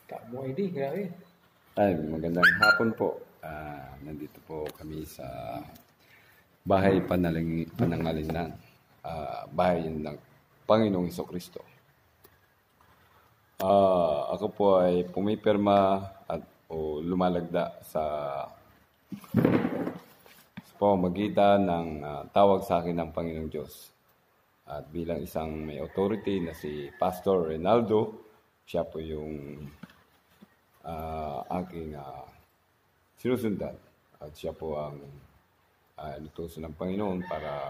Tamo ID, grabe. Ay, magandang hapon po. Nandito po kami sa bahay panangalinlan. Bahay ng Panginoong Hesukristo. Ako po ay pumipirma o lumalagda sa pamamagitan ng tawag sa akin ng Panginoong Diyos. At bilang isang may authority na si Pastor Reynaldo, siya po yung aking sinusundan. At siya po ang inutusan ng Panginoon para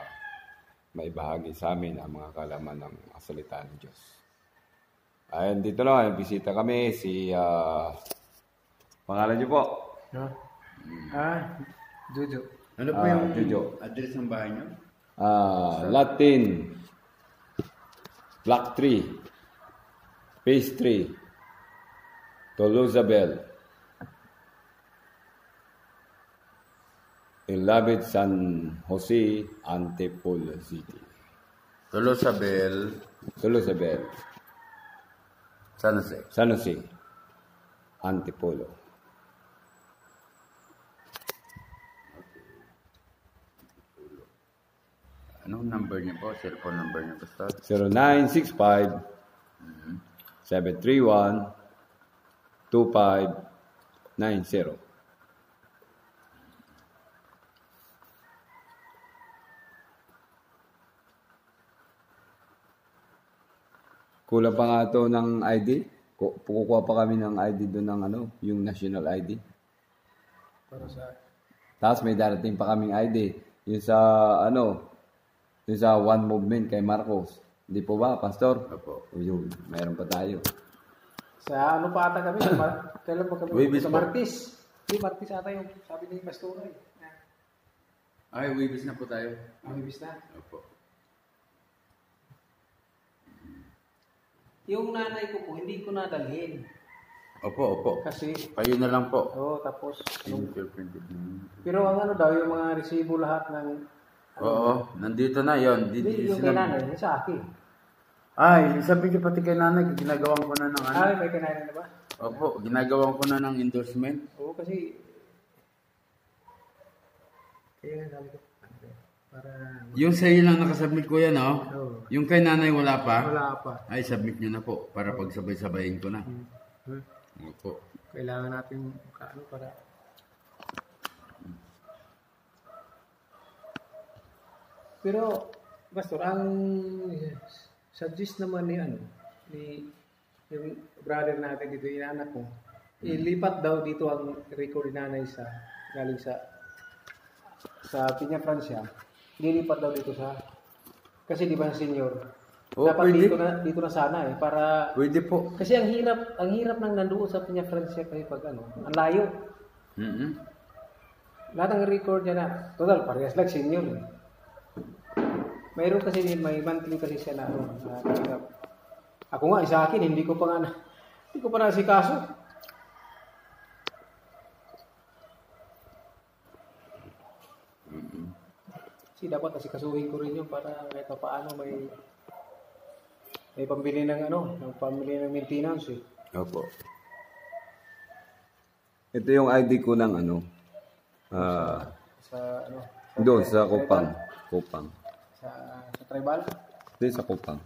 maibahagi sa amin ang mga kalaman ng salita ng Diyos. Ayun, dito na, bisita kami si pangalan niyo po? Jojo. Ano po yung Jojo. address ng bahay niyo? Latin, Block 3, Phase 3, Tolosabel, Ilabit, San Jose, Antipolo City. Tolosabel, San Jose. Antipolo. Anong number niyo po? Cellphone number niyo, Pastor? 0965 731 2590. Kulang pa nga ito ng ID. Kukuha pa kami ng ID doon ng yung national ID. Para sa... Tapos may darating pa kaming ID. Yung sa yung sa One Movement kay Marcos. Hindi po ba, Pastor? Opo. Yun, mayroon pa tayo. Sa ano pa ata kami? Kailan pa kami? Wibis sa po. Martis. Hindi, Martis ata yung sabi ni Pastor eh. Ay, Wibis na po tayo. Wibis na. Opo. Yung nanay ko po, hindi ko nadalhin. Opo. Kasi, Kayo na lang po. tapos, Fingerprinted. pero ang daw, yung mga resibo lahat ng... Oo, nandito na yon. Hindi, yung kay nanay, yung sa akin. Ay, sabi niyo pati kay nanay, ginagawan ko na ng ano. Ay, may kay nanay na ba? Opo, ginagawan ko na ng endorsement. Oo, kasi... Kaya nga sabi ko, para... Yung sa iyo lang nakasubmit ko yan, oh. Oo. Yung kay nanay wala pa? Wala pa. Ay, submit nyo na po para pagsabay-sabayin ko na. Hmm. Opo. Kailangan natin para... Pero, Pastor, ang suggest naman ni yung brother natin dito, inanak ko, ilipat daw dito ang record ni nanay galing sa Piña Francia, lilipat daw dito kasi di ba senior, dapat pwede. dito na sana para, Pwede po. kasi ang hirap nang nandoon sa Piña Francia kasi pag ang layo. Lahat ng record niya na, total, parehas lang senior eh. Mayroon kasi may monthly kasi siya na ako nga, isa akin, hindi ko pa nasikaso. Kasi dapat nasikasuhin ko rin yun para kahit paano may pambili ng pambili ng maintenance eh. Opo. Ito yung ID ko ng doon sa Kupang. Sa tribal? Hindi sa Kupang.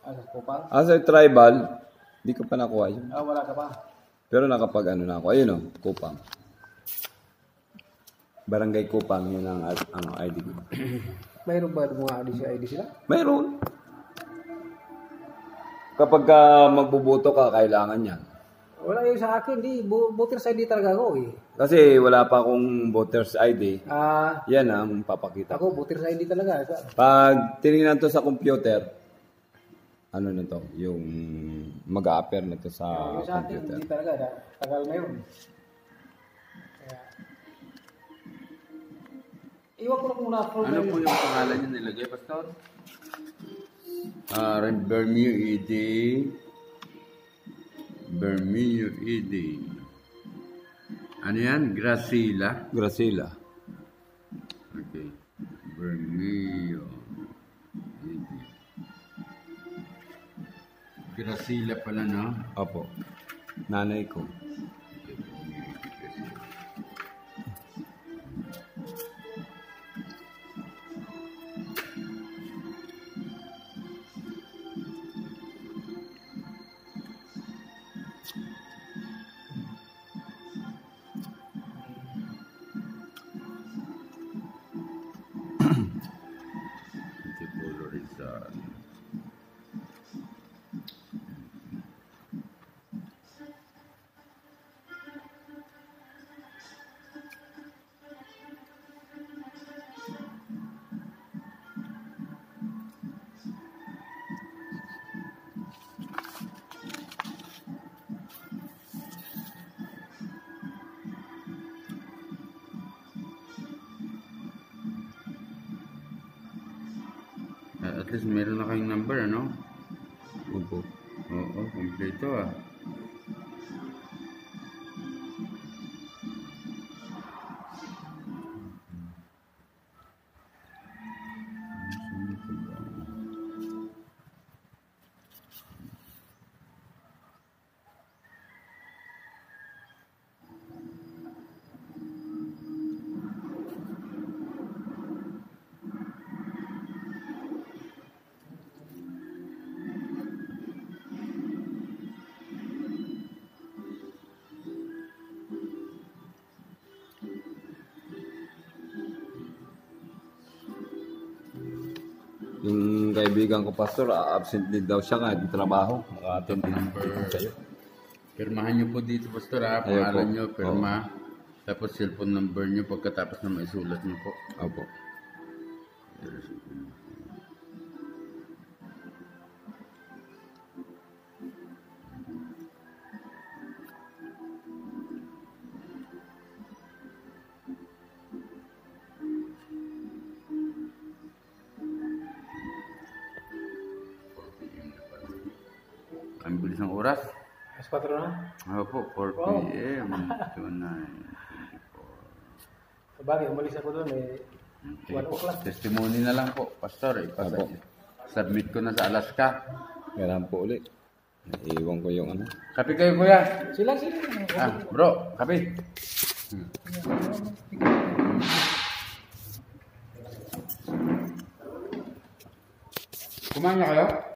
Sa Kupang? Sa tribal, hindi ko pa nakuha yun. Wala ka pa? Pero nakapag na ako. Ayun Kupang. Barangay Kupang, yun ang ID ko. Mayroon ba mga ID sila? Mayroon. Kapag magbuboto ka, kailangan yan. Wala yung sa akin, voter's ID talaga ako eh. Kasi wala pa akong voter's ID. Yan ang papakita. Ako, voter's ID talaga. Pag tinignan to sa computer, na to, yung mag-a-appear na to sa yung sa akin, computer. hindi talaga. Tagal na yun. Iwan ko na muna ako. Ano po yung pangalan niyo nilagay, Pastor? Bermeo ED. Ano yan? Gracila? Gracila. Okay. Bermeo ED. Gracila pala, no? Opo. Nanay ko. Antipolo Rizal. At least meron na kayong number, ano? Opo. Oo, kompleto ah. Yung kaibigan ko, Pastor, absent din daw siya nga, di trabaho. Maka-attend din Number. sa'yo. Pirmahan nyo po dito, Pastor, ha? Ayun Pangalan po. nyo, pirma. Tapos cellphone number nyo pagkatapos na maisulat nyo po. Opo. Ang bilis ng oras. Mas 4 na. Opo, 4 Wow. p.m. 29. Sabagay, umalis ako doon eh. Okay 1 po. o'clock. Testimony na lang po, Pastor. Opo. Submit ko na sa Alaska. Kailangan po ulit. Naiiwan ko yung ano. Kape kayo, kuya. Sila. Bro, kape. Kumain na kayo?